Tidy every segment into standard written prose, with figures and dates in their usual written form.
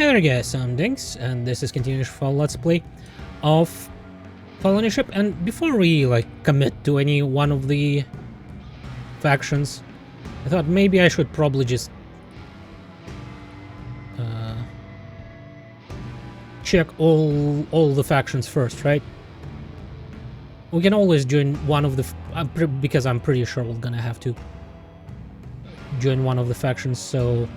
Hey there guys, I'm Dankz, and this is continuation for Let's Play of Fellowship. And before we commit to any one of the factions, I thought maybe I should probably just check all the factions first, right? We can always join one of the because I'm pretty sure we're gonna have to join one of the factions, so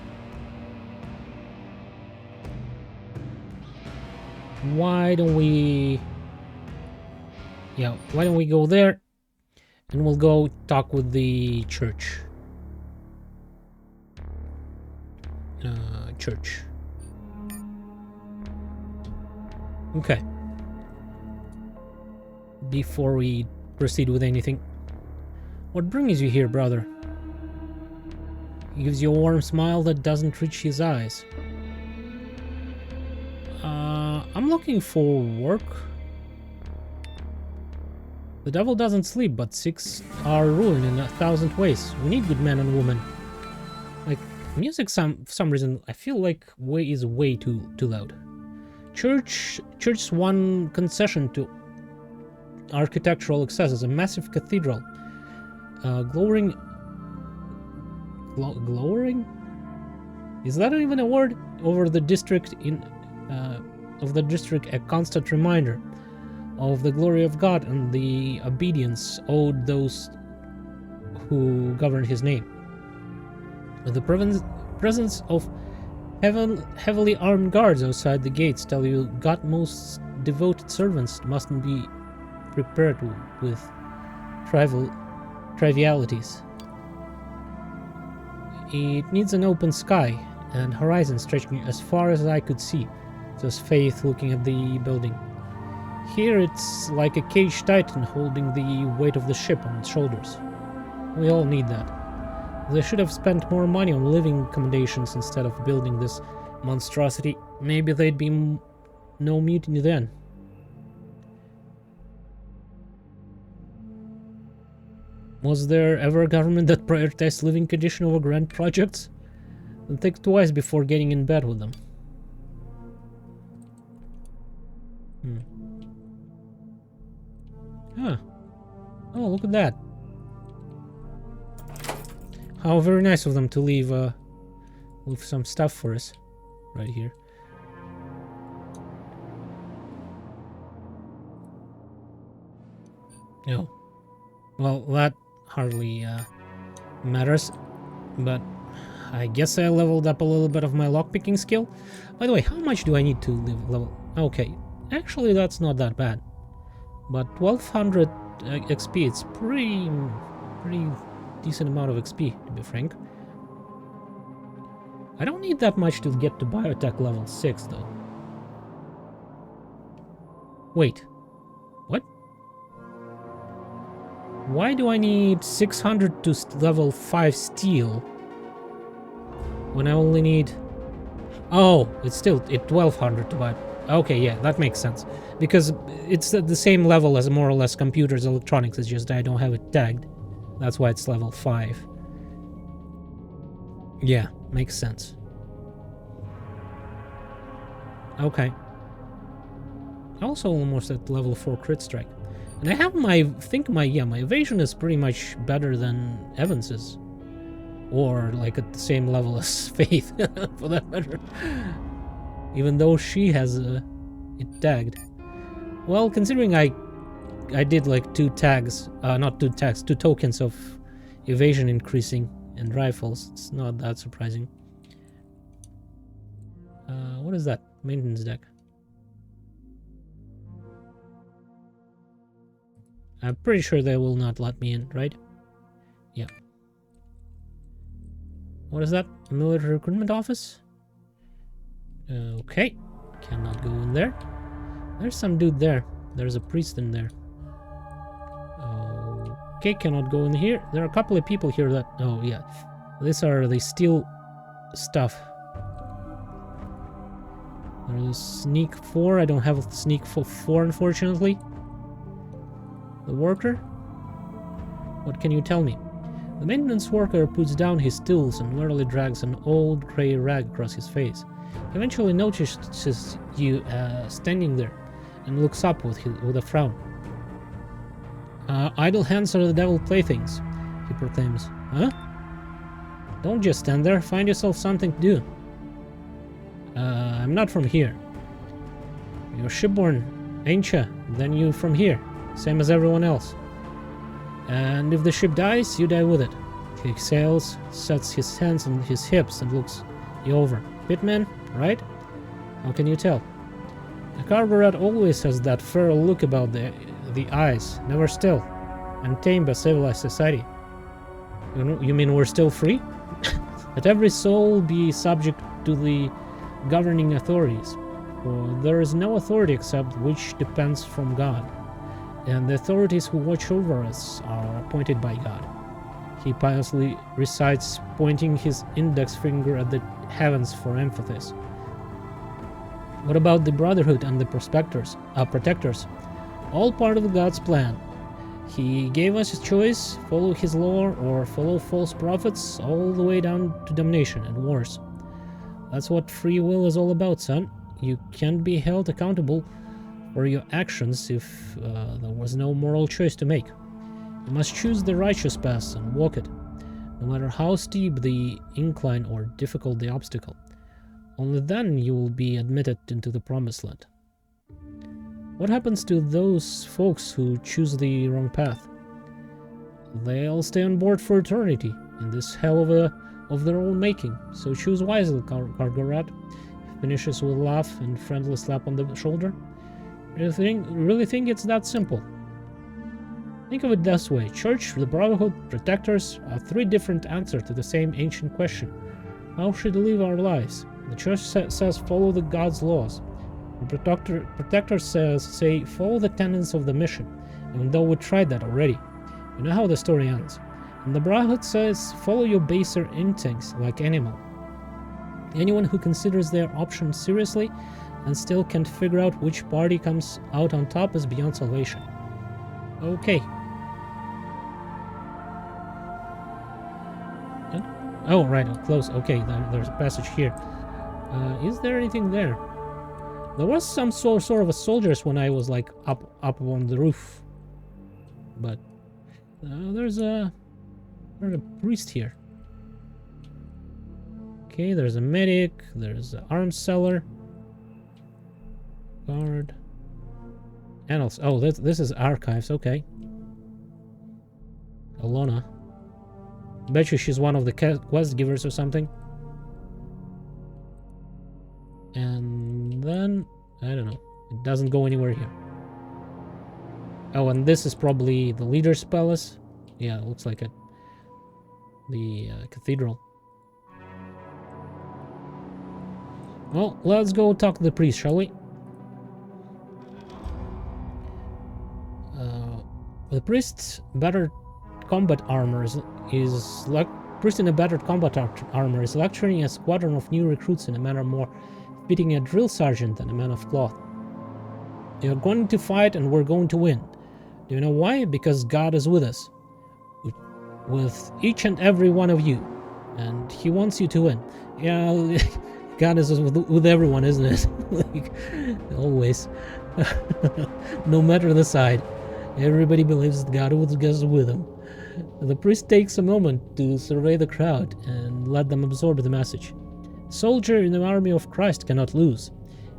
why don't we go there and we'll go talk with the church. Okay. Before we proceed with anything, what brings you here, brother? He gives you a warm smile that doesn't reach his eyes. I'm looking for work. The devil doesn't sleep, but six are ruined in 1,000 ways. We need good men and women. Like, music, for some reason, I feel like is way too loud. Church's one concession to architectural excesses, a massive cathedral. Glowering? Is that even a word? Over the district a constant reminder of the glory of God and the obedience owed those who govern his name. The presence of heavily armed guards outside the gates tell you God's most devoted servants mustn't be prepared with trivialities. It needs an open sky and horizon stretching as far as I could see, says Faith, looking at the building. Here it's like a caged titan holding the weight of the ship on its shoulders. We all need that. They should have spent more money on living accommodations instead of building this monstrosity. Maybe there'd be no mutiny then. Was there ever a government that prioritized living condition over grand projects? Then think twice before getting in bed with them. Huh. Oh, look at that. How very nice of them to leave with some stuff for us right here. No. Well, that hardly matters, but I guess I leveled up a little bit of my lockpicking skill. By the way, how much do I need to level? Okay, actually that's not that bad. But 1200 XP, it's pretty decent amount of XP, to be frank. I don't need that much to get to biotech level 6 though. Wait, what? Why do I need 600 to level 5 steel when I only need... Oh, it's still 1200 to buy. Okay, yeah, that makes sense. Because it's at the same level as more or less computers, electronics, it's just I don't have it tagged. That's why it's level 5. Yeah, makes sense. Okay. Also almost at level 4 crit strike. And I have my evasion is pretty much better than Evans's. Or like at the same level as Faith, for that matter. Even though she has it tagged. Well, considering I did like 2 tokens of evasion increasing and rifles, it's not that surprising. What is that? Maintenance deck. I'm pretty sure they will not let me in, right? Yeah. What is that? Military recruitment office? Okay. Cannot go in there. There's some dude there. There's a priest in there. Okay, cannot go in here. There are a couple of people here that... Oh, yeah. These are the steel stuff. There's sneak 4. I don't have a sneak 4, unfortunately. The worker? What can you tell me? The maintenance worker puts down his tools and wearily drags an old grey rag across his face. He eventually notices you standing there and looks up with a frown. Idle hands are the devil playthings, he proclaims. Huh? Don't just stand there, find yourself something to do. I'm not from here. You're shipborne, ain't ya? Then you from here, same as everyone else. And if the ship dies, you die with it. He exhales, sets his hands on his hips and looks you over. Pitman, right? How can you tell? The cargo rat always has that feral look about the eyes, never still, untamed by civilized society. You mean we're still free? Let every soul be subject to the governing authorities, for there is no authority except which depends from God, and the authorities who watch over us are appointed by God. He piously recites, pointing his index finger at the heavens for emphasis. What about the Brotherhood and the protectors? All part of God's plan. He gave us a choice, follow his law or follow false prophets, all the way down to damnation and worse. That's what free will is all about, son. You can't be held accountable for your actions if there was no moral choice to make. You must choose the righteous path and walk it, no matter how steep the incline or difficult the obstacle. Only then you will be admitted into the promised land. What happens to those folks who choose the wrong path? They'll stay on board for eternity in this hell of their own making. So choose wisely, cargo rat. Finishes with a laugh and friendly slap on the shoulder. Really think it's that simple? Think of it this way. Church, the Brotherhood, protectors are three different answers to the same ancient question. How should we live our lives? The church says follow the God's laws. The protector say follow the tenets of the mission, even though we tried that already. You know how the story ends. And the Brotherhood says follow your baser instincts like animal. Anyone who considers their options seriously and still can't figure out which party comes out on top is beyond salvation. Okay. Oh, right, close. Okay, there's a passage here. Is there anything there? There was some sort of a soldiers when I was like up on the roof, but there's a priest here. Okay, there's a medic. There's an arms seller. Guard. Annals. Oh, this is archives. Okay. Alona. Bet you she's one of the quest givers or something. And then, I don't know. It doesn't go anywhere here. Oh, and this is probably the leader's palace. Yeah, it looks like it. The cathedral. Well, let's go talk to the priest, shall we? The priest's battered combat armor is like priest in a battered combat armor is lecturing a squadron of new recruits in a manner more fitting a drill sergeant than a man of cloth. You're going to fight and we're going to win. Do you know why? Because God is with us. With each and every one of you. And he wants you to win. Yeah, God is with everyone, isn't it? Like, always. No matter the side. Everybody believes that God is with them. The priest takes a moment to survey the crowd and let them absorb the message. Soldier in the army of Christ cannot lose,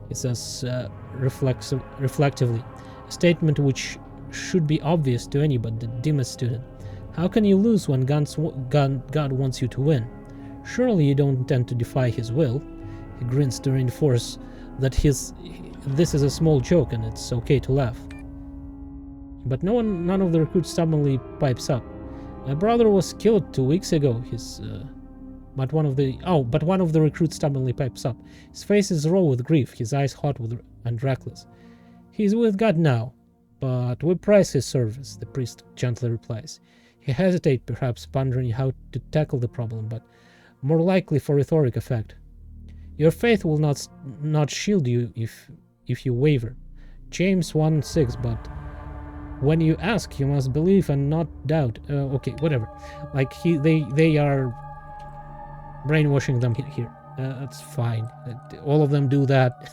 he says reflectively, a statement which should be obvious to any but the dimmest student. How can you lose when God wants you to win? Surely you don't intend to defy his will. He grins to reinforce that this is a small joke and it's okay to laugh. But none of the recruits stubbornly pipes up. My brother was killed 2 weeks ago. But one of the recruits stubbornly pipes up. His face is raw with grief, his eyes hot and reckless. He's with God now, but we prize his service, the priest gently replies. He hesitates, perhaps pondering how to tackle the problem, but more likely for rhetoric effect. Your faith will not shield you if you waver. James 1:6, but When you ask, you must believe and not doubt. Okay, whatever. Like they are brainwashing them here. That's fine. All of them do that.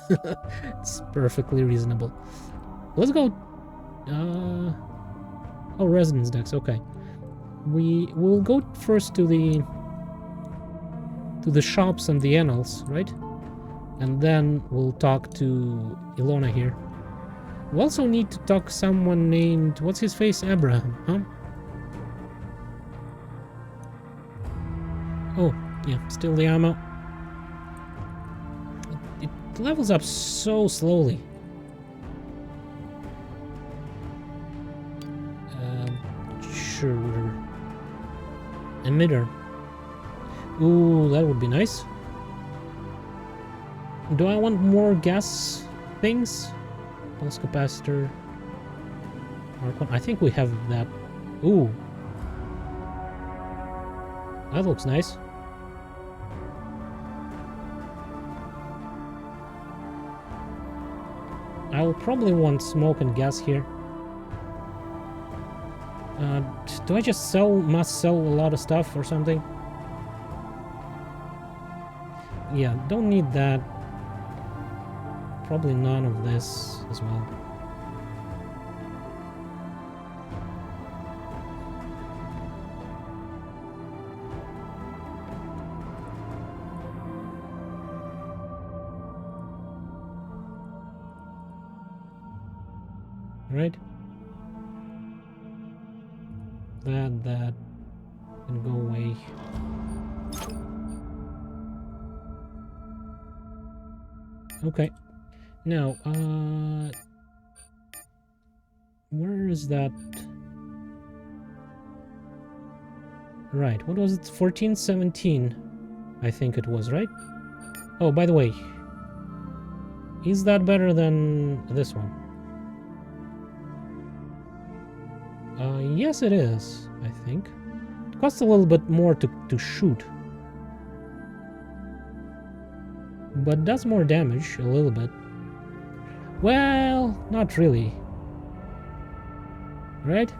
It's perfectly reasonable. Let's go. Oh, residence decks. Okay, we will go first to the shops and the annals, right? And then we'll talk to Ilona here. We also need to talk to someone named, what's his face? Abraham, huh? Oh, yeah, still the ammo. It levels up so slowly. Sure, whatever. Emitter. Ooh, that would be nice. Do I want more gas things? Pulse capacitor. I think we have that. Ooh. That looks nice. I will probably want smoke and gas here. Do I just must sell a lot of stuff or something? Yeah, don't need that. Probably none of this as well. Right? That can go away. Okay. Now, where is that? Right, what was it? 1417, I think it was, right? Oh, by the way, is that better than this one? Yes, it is, I think. It costs a little bit more to shoot. But does more damage, a little bit. Well, not really. Right?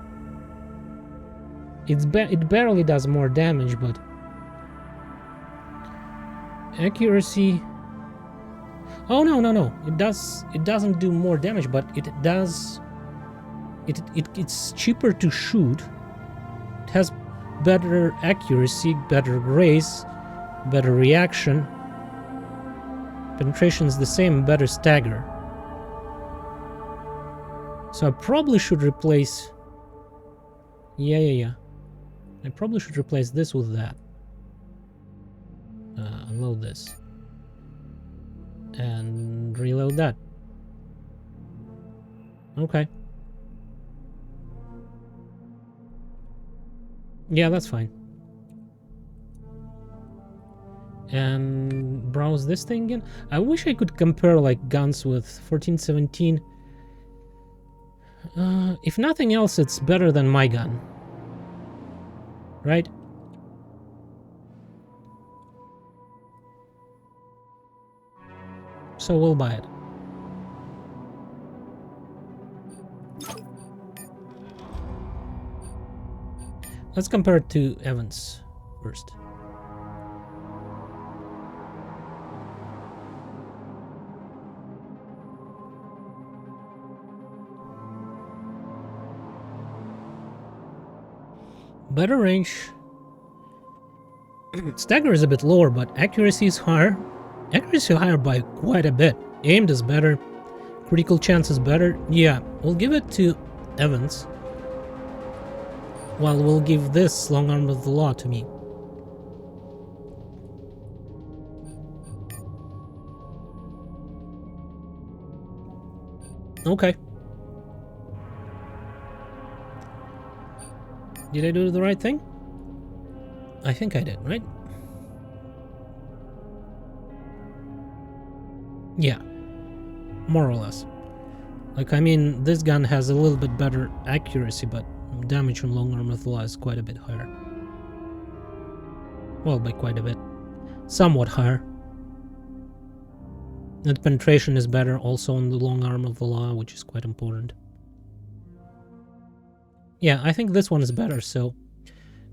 It barely does more damage, but... accuracy... Oh, no. It doesn't do more damage, but it does... It's cheaper to shoot. It has better accuracy, better grace, better reaction. Penetration is the same, better stagger. So I probably should replace... Yeah. I probably should replace this with that. Unload this. And reload that. Okay. Yeah, that's fine. And browse this thing again. I wish I could compare like guns with 1417. If nothing else, it's better than my gun. Right? So we'll buy it. Let's compare it to Evans first. Better range. Stagger is a bit lower, but accuracy is higher. Accuracy higher by quite a bit. Aimed is better. Critical chance is better. Yeah, we'll give it to Evans. Well, we'll give this long arm of the law to me. Okay. Did I do the right thing? I think I did, right? Yeah. More or less. Like, I mean, this gun has a little bit better accuracy, but damage on long arm of the law is quite a bit higher. Well, by quite a bit. Somewhat higher. And penetration is better also on the long arm of the law, which is quite important. Yeah, I think this one is better, so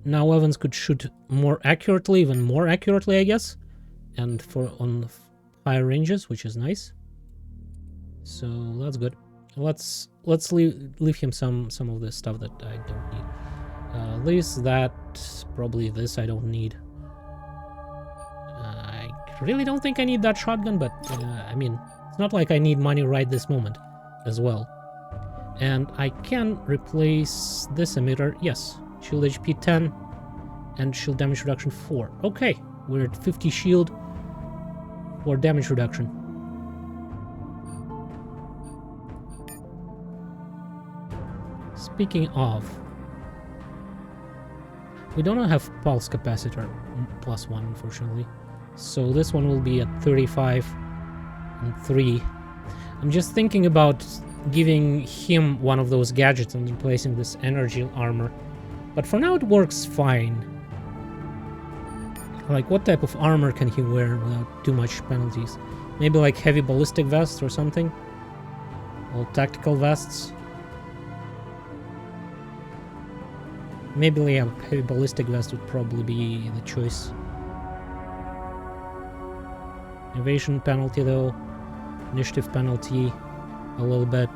now Evans could shoot more accurately, even more accurately, I guess, and on higher ranges, which is nice. So that's good. Let's leave him some of the stuff that I don't need. Probably this I don't need. I really don't think I need that shotgun, but I mean, it's not like I need money right this moment as well. And I can replace this emitter. Yes, shield HP 10 and shield damage reduction 4. Okay, we're at 50 shield for damage reduction. Speaking of, we don't have pulse capacitor +1, unfortunately. So this one will be at 35 and 3. I'm just thinking about giving him one of those gadgets and replacing this energy armor. But for now it works fine. Like, what type of armor can he wear without too much penalties? Maybe like heavy ballistic vests or something? Or tactical vests? Maybe a heavy ballistic vest would probably be the choice. Evasion penalty though. Initiative penalty a little bit.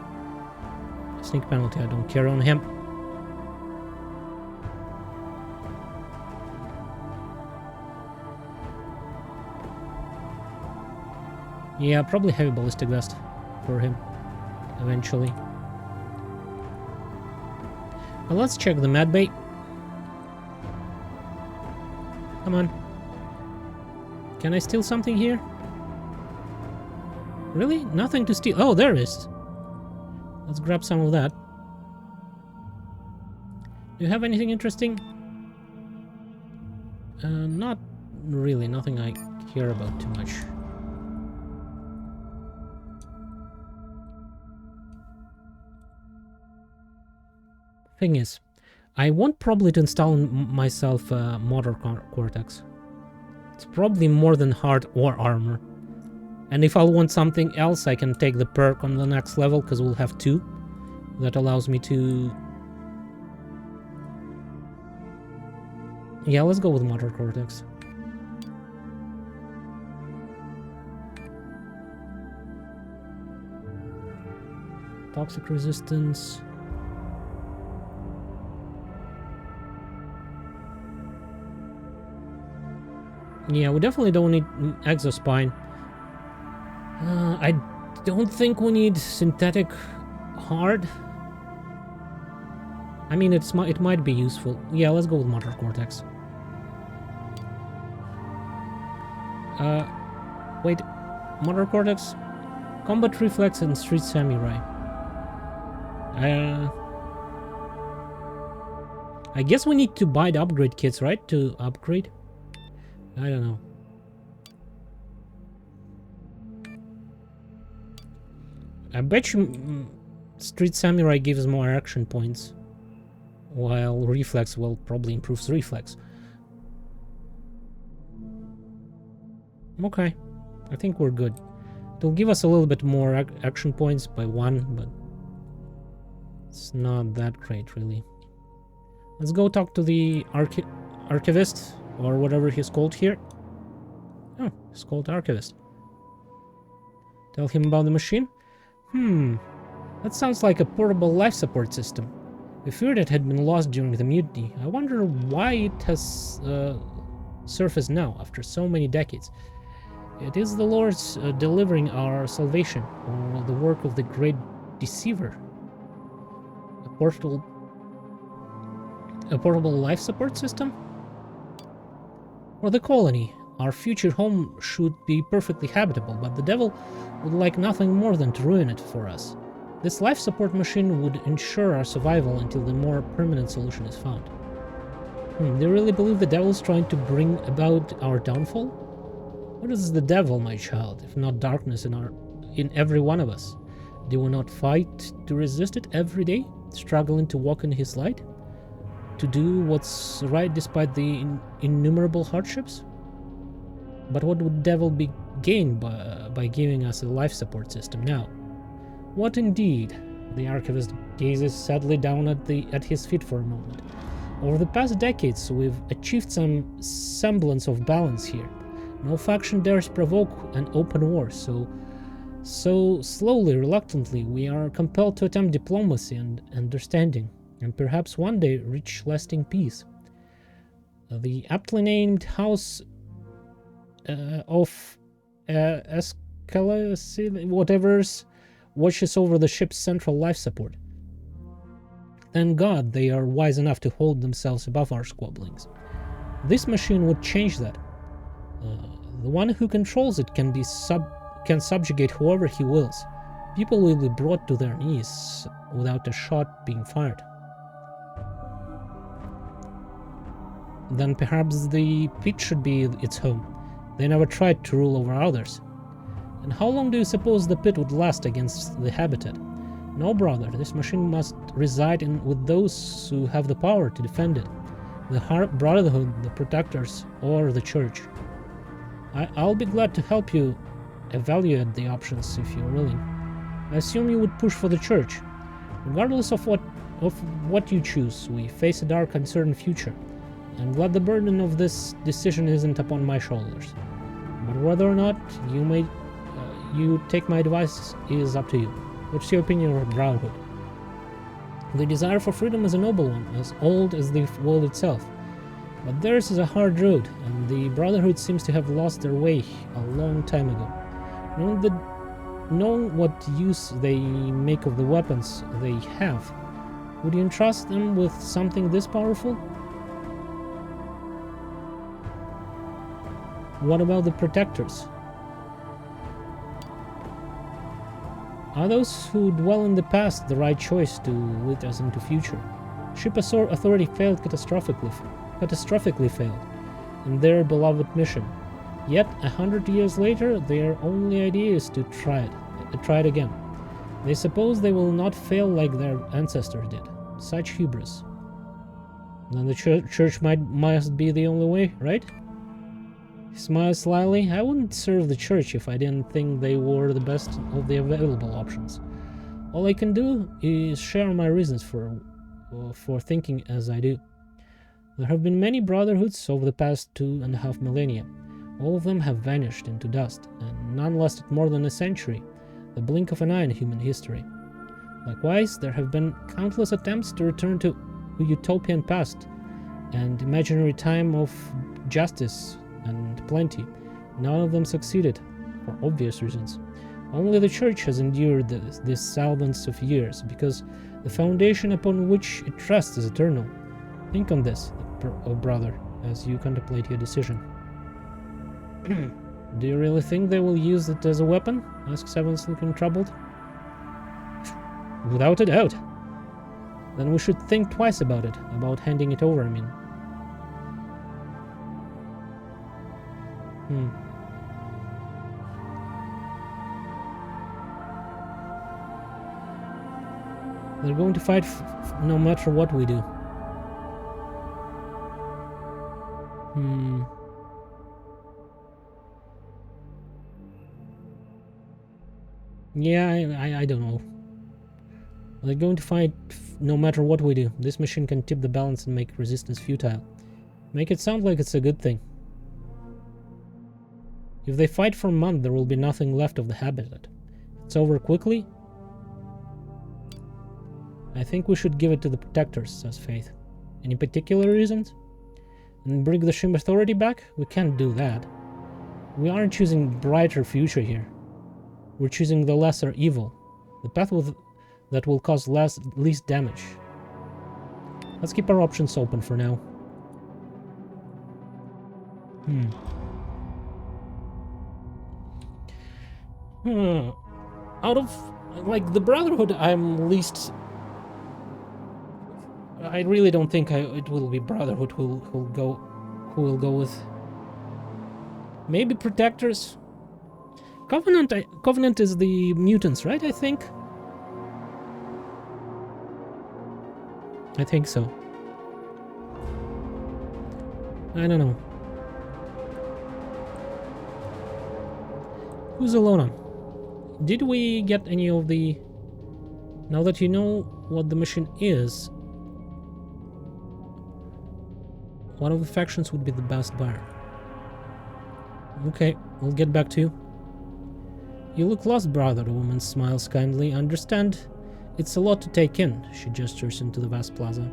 Sneak penalty I don't care on him. Yeah, probably heavy ballistic vest for him eventually. But let's check the medbay. Come on. Can I steal something here? Really? Nothing to steal. Oh, there is. Let's grab some of that. Do you have anything interesting? Not really. Nothing I care about too much. Thing is, I want probably to install myself a motor cortex. It's probably more than heart or armor. And if I want something else, I can take the perk on the next level, because we'll have 2. That allows me to... Yeah, let's go with motor cortex. Toxic resistance... Yeah, we definitely don't need exospine. I don't think we need synthetic hard. I mean, it might be useful. Yeah, let's go with motor cortex. Wait, motor cortex, combat reflex, and street samurai. I guess we need to buy the upgrade kits, right? To upgrade. I don't know. I bet you Street Samurai gives more action points, while Reflex will probably improves reflex. Okay, I think we're good. It'll give us a little bit more action points by 1, but it's not that great, really. Let's go talk to the archivist, or whatever he's called here. Oh, he's called Archivist. Tell him about the machine? That sounds like a portable life support system. We feared it had been lost during the mutiny. I wonder why it has surfaced now, after so many decades. It is the Lord's delivering our salvation, or the work of the great deceiver. A portable life support system? For the colony, our future home should be perfectly habitable, but the devil would like nothing more than to ruin it for us. This life support machine would ensure our survival until the more permanent solution is found. Do you really believe the devil is trying to bring about our downfall? What is the devil, my child, if not darkness in every one of us? Do we not fight to resist it every day, struggling to walk in his light? To do what's right despite the innumerable hardships? But what would the devil be gained by giving us a life support system now? What indeed? The archivist gazes sadly down at his feet for a moment. Over the past decades, we've achieved some semblance of balance here. No faction dares provoke an open war, so slowly, reluctantly, we are compelled to attempt diplomacy and understanding, and perhaps one day reach lasting peace. The aptly named House of Escalasi, whatever's, watches over the ship's central life support. Thank God they are wise enough to hold themselves above our squabblings. This machine would change that. The one who controls it can subjugate whoever he wills. People will be brought to their knees without a shot being fired. Then perhaps the pit should be its home. They never tried to rule over others. And how long do you suppose the pit would last against the habitat? No, brother, this machine must reside with those who have the power to defend it. The Brotherhood, the Protectors, or the Church. I'll be glad to help you evaluate the options if you're willing. I assume you would push for the Church. Regardless of what you choose, we face a dark, uncertain future. I'm glad the burden of this decision isn't upon my shoulders. But whether or not you take my advice is up to you. What's your opinion of Brotherhood? The desire for freedom is a noble one, as old as the world itself. But theirs is a hard road, and the Brotherhood seems to have lost their way a long time ago. Knowing what use they make of the weapons they have, would you entrust them with something this powerful? What about the Protectors? Are those who dwell in the past the right choice to lead us into future? Ship Authority failed catastrophically failed in their beloved mission. Yet 100 years later, their only idea is to try it again. They suppose they will not fail like their ancestors did. Such hubris. Then the church must be the only way, right? He smiles slyly. I wouldn't serve the church if I didn't think they were the best of the available options. All I can do is share my reasons for thinking as I do. There have been many brotherhoods over the past 2.5 millennia. All of them have vanished into dust, and none lasted more than a century, the blink of an eye in human history. Likewise, there have been countless attempts to return to a utopian past and imaginary time of justice and plenty. None of them succeeded, for obvious reasons. Only the church has endured this thousands of years, because the foundation upon which it rests is eternal. Think on this, brother, as you contemplate your decision. Do you really think they will use it as a weapon? Asks Evans, looking troubled. Without a doubt. Then we should think twice about it, about handing it over, I mean. They're going to fight no matter what we do. Yeah, I don't know. They're going to fight no matter what we do. This machine can tip the balance and make resistance futile. Make it sound like it's a good thing. If they fight for a month, there will be nothing left of the habitat. It's over quickly. I think we should give it to the Protectors, says Faith. Any particular reasons? And bring the Ship Authority back? We can't do that. We aren't choosing brighter future here. We're choosing the lesser evil. The path that will cause least damage. Let's keep our options open for now. Out of, like, the Brotherhood, I'm least... I really don't think it will be Brotherhood who will go with. Maybe Protectors. Covenant is the mutants, right? I think so. I don't know. Who's Alona? Did we get any of the... Now that you know what the mission is, one of the factions would be the best buyer. Okay, we'll get back to you. You look lost, brother, the woman smiles kindly. I understand it's a lot to take in. She gestures into the vast plaza.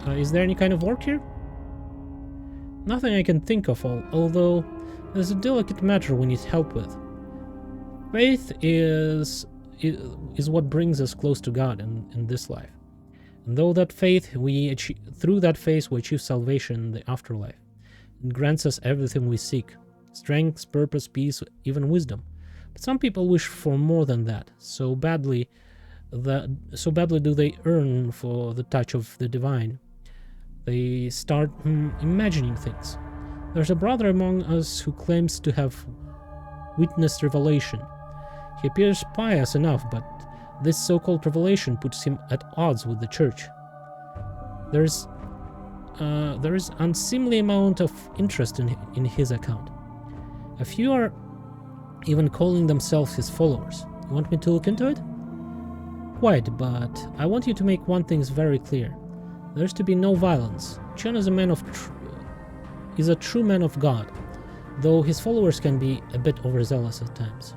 Is there any kind of work here? Nothing I can think of, although there's a delicate matter we need help with. Faith is what brings us close to God in this life. And through that faith we achieve salvation in the afterlife. It grants us everything we seek: strength, purpose, peace, even wisdom. But some people wish for more than that. So badly do they yearn for the touch of the divine. They start imagining things. There's a brother among us who claims to have witnessed revelation. He appears pious enough, but this so-called revelation puts him at odds with the church. There is unseemly amount of interest in his account. A few are even calling themselves his followers. You want me to look into it? Quite, but I want you to make one thing very clear. There's to be no violence. John is a true man of God, though his followers can be a bit overzealous at times.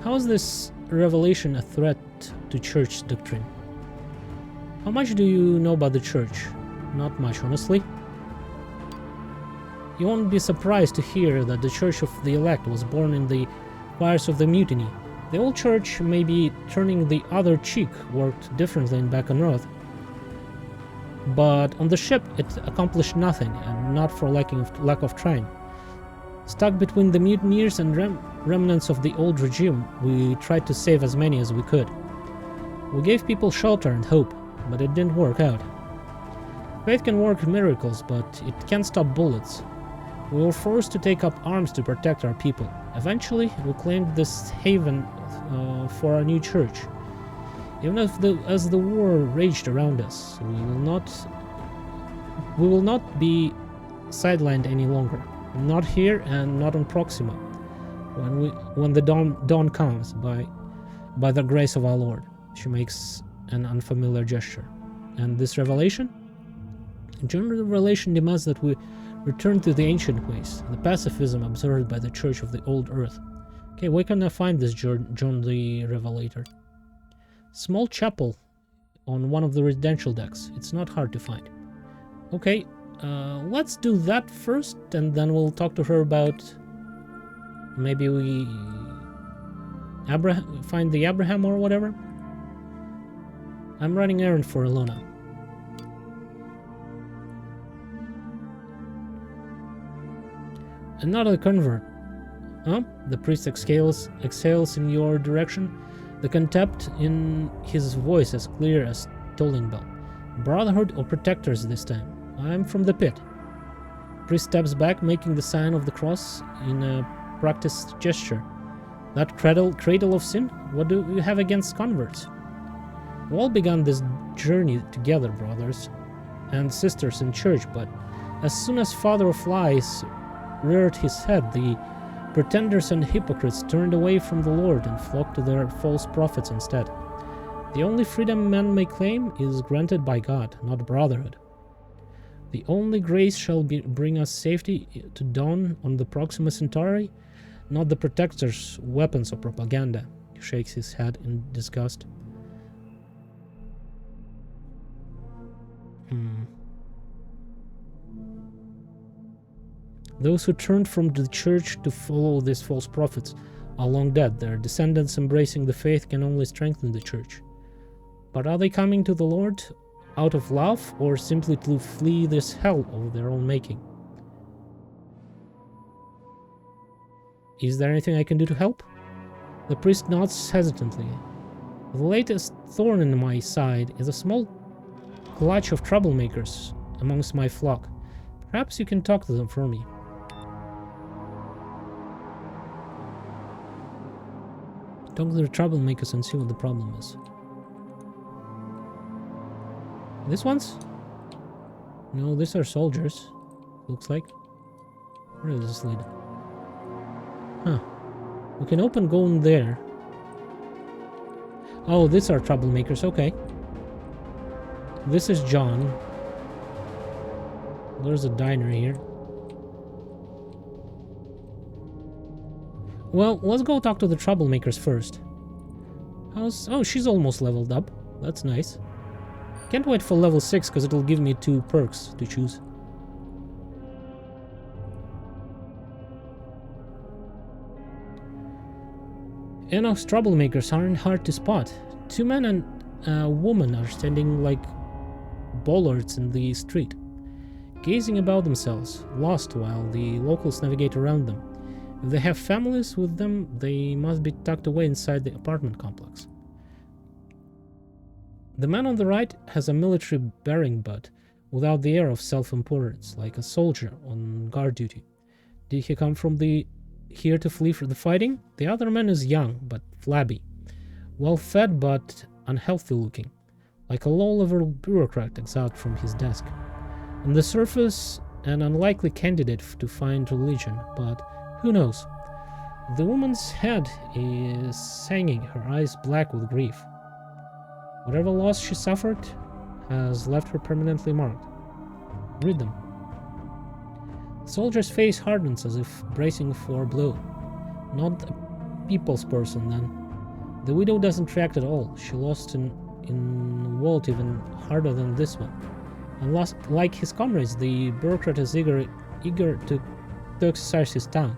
How is this revelation a threat to church doctrine? How much do you know about the church? Not much, honestly. You won't be surprised to hear that the Church of the Elect was born in the fires of the Mutiny. The old church, maybe turning the other cheek, worked differently back on Earth. But on the ship it accomplished nothing, and not for lack of trying. Stuck between the mutineers and remnants of the old regime, we tried to save as many as we could. We gave people shelter and hope, but it didn't work out. Faith can work miracles, but it can't stop bullets. We were forced to take up arms to protect our people. Eventually, we claimed this haven for our new church. Even as the war raged around us, we will not be sidelined any longer. Not here and not on Proxima. When the dawn comes, by the grace of our Lord. She makes an unfamiliar gesture. And this revelation? General revelation demands that we return to the ancient ways, the pacifism observed by the Church of the Old Earth. Okay, where can I find this John the Revelator? Small chapel on one of the residential decks. It's not hard to find. Okay, let's do that first, and then we'll talk to her about maybe we find the Abraham or whatever. I'm running errand for Ilona. Another convert. Huh? The priest exhales in your direction, the contempt in his voice as clear as tolling bell. Brotherhood or protectors this time? I'm from the pit. Priest steps back, making the sign of the cross in a practiced gesture. That cradle of sin? What do you have against converts? We all began this journey together, brothers and sisters in church, but as soon as Father of Lies reared his head, the pretenders and hypocrites turned away from the Lord and flocked to their false prophets instead. The only freedom man may claim is granted by God, not brotherhood. The only grace shall bring us safety to dawn on the Proxima Centauri, not the protectors' weapons of propaganda. He shakes his head in disgust. Those who turned from the church to follow these false prophets are long dead. Their descendants embracing the faith can only strengthen the church. But are they coming to the Lord out of love, or simply to flee this hell of their own making? Is there anything I can do to help? The priest nods hesitantly. The latest thorn in my side is a small clutch of troublemakers amongst my flock. Perhaps you can talk to them for me. Talk to the troublemakers and see what the problem is. These ones? No, these are soldiers, looks like. Where does this lead? Huh. We can open going there. Oh, these are troublemakers, okay. This is John. There's a diner here. Well, let's go talk to the troublemakers first. Oh, she's almost leveled up. That's nice. Can't wait for level 6 because it'll give me 2 perks to choose. Enoch's troublemakers aren't hard to spot. 2 men and a woman are standing like bollards in the street, gazing about themselves, lost while the locals navigate around them. If they have families with them, they must be tucked away inside the apartment complex. The man on the right has a military bearing but without the air of self-importance, like a soldier on guard duty. Did he come from here to flee for the fighting? The other man is young but flabby, well-fed but unhealthy looking, like a low-level bureaucrat exiled from his desk. On the surface, an unlikely candidate to find religion, but who knows? The woman's head is hanging, her eyes black with grief. Whatever loss she suffered has left her permanently marked. Read them. The soldier's face hardens as if bracing for a blow. Not a people's person, then. The widow doesn't react at all. She lost in Walt even harder than this one. And like his comrades, the bureaucrat is eager to exercise his tongue.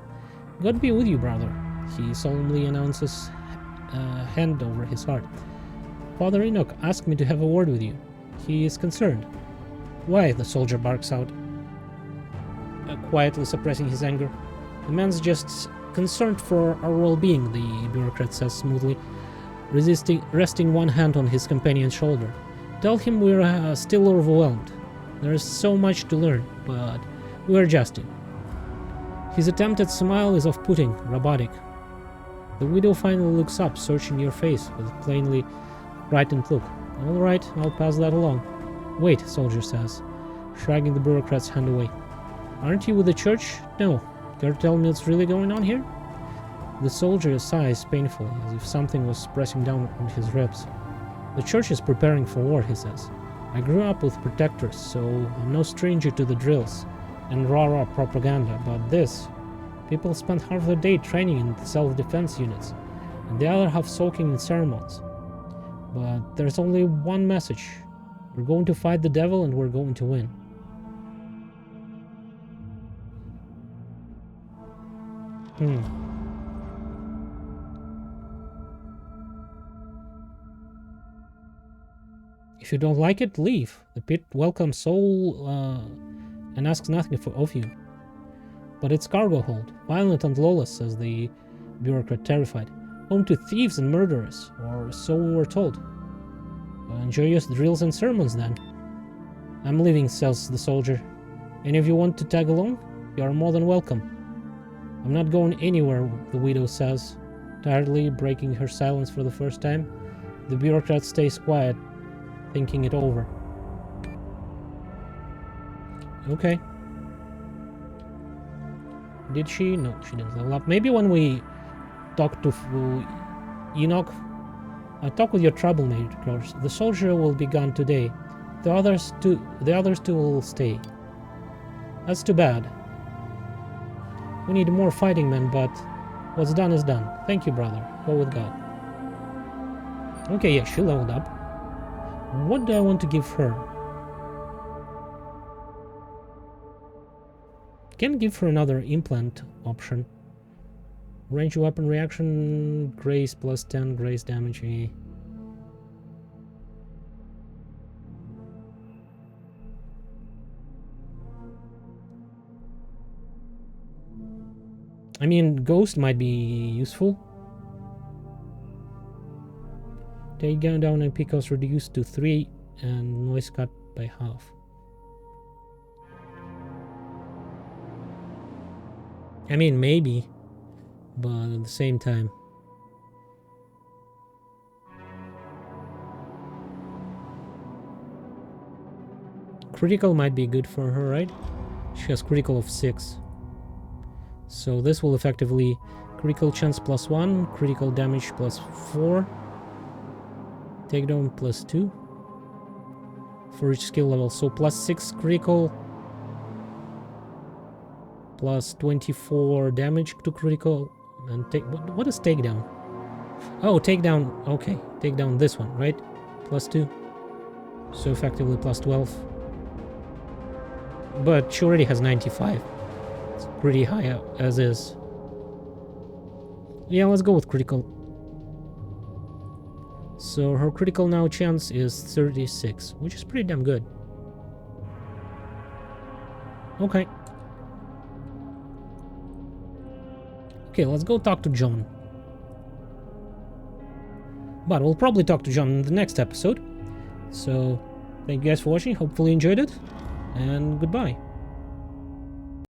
God be with you, brother, he solemnly announces, hand over his heart. Father Enoch asked me to have a word with you. He is concerned. Why? The soldier barks out, quietly suppressing his anger. The man's just concerned for our well-being, the bureaucrat says smoothly, resting one hand on his companion's shoulder. Tell him we're still overwhelmed. There is so much to learn, but we're adjusting. His attempted smile is off-putting, robotic. The widow finally looks up, searching your face with a plainly frightened look. All right, I'll pass that along. Wait, soldier says, shrugging the bureaucrat's hand away. Aren't you with the church? No. Care to tell me what's really going on here? The soldier sighs painfully, as if something was pressing down on his ribs. The church is preparing for war, he says. I grew up with protectors, so I'm no stranger to the drills and rah-rah propaganda, but this... People spend half their day training in self-defense units, and the other half soaking in ceremonies. But there's only one message. We're going to fight the devil and we're going to win. If you don't like it, leave. The pit welcomes all and asks nothing of you. But it's cargo hold, violent and lawless, says the bureaucrat, terrified. Home to thieves and murderers, or so we're told. Well, enjoy your drills and sermons, then. I'm leaving, says the soldier. Any of you want to tag along? You are more than welcome. I'm not going anywhere, the widow says, tiredly breaking her silence for the first time. The bureaucrat stays quiet, thinking it over. Okay. Did she? No, she didn't level up. Maybe when we talk to Enoch, talk with your troublemakers. The soldier will be gone today. The others two will stay. That's too bad. We need more fighting men, but what's done is done. Thank you, brother. Go with God. Okay, yeah, she leveled up. What do I want to give her? Can give her another implant option. Range weapon reaction, grace plus 10, grace damage. I mean, ghost might be useful. Take down and PCOS reduced to 3 and noise cut by half. I mean, maybe, but at the same time. Critical might be good for her, right? She has critical of 6. So this will effectively critical chance +1, critical damage +4, takedown +2 for each skill level. So +6 critical, +24 damage to critical, and what is takedown? Oh, takedown. Okay, takedown this one, right? +2. So effectively +12. But she already has 95. It's pretty high as is. Yeah, let's go with critical. So her critical now chance is 36, which is pretty damn good. Okay. Okay, let's go talk to John. But we'll probably talk to John in the next episode. So, thank you guys for watching. Hopefully you enjoyed it. And goodbye.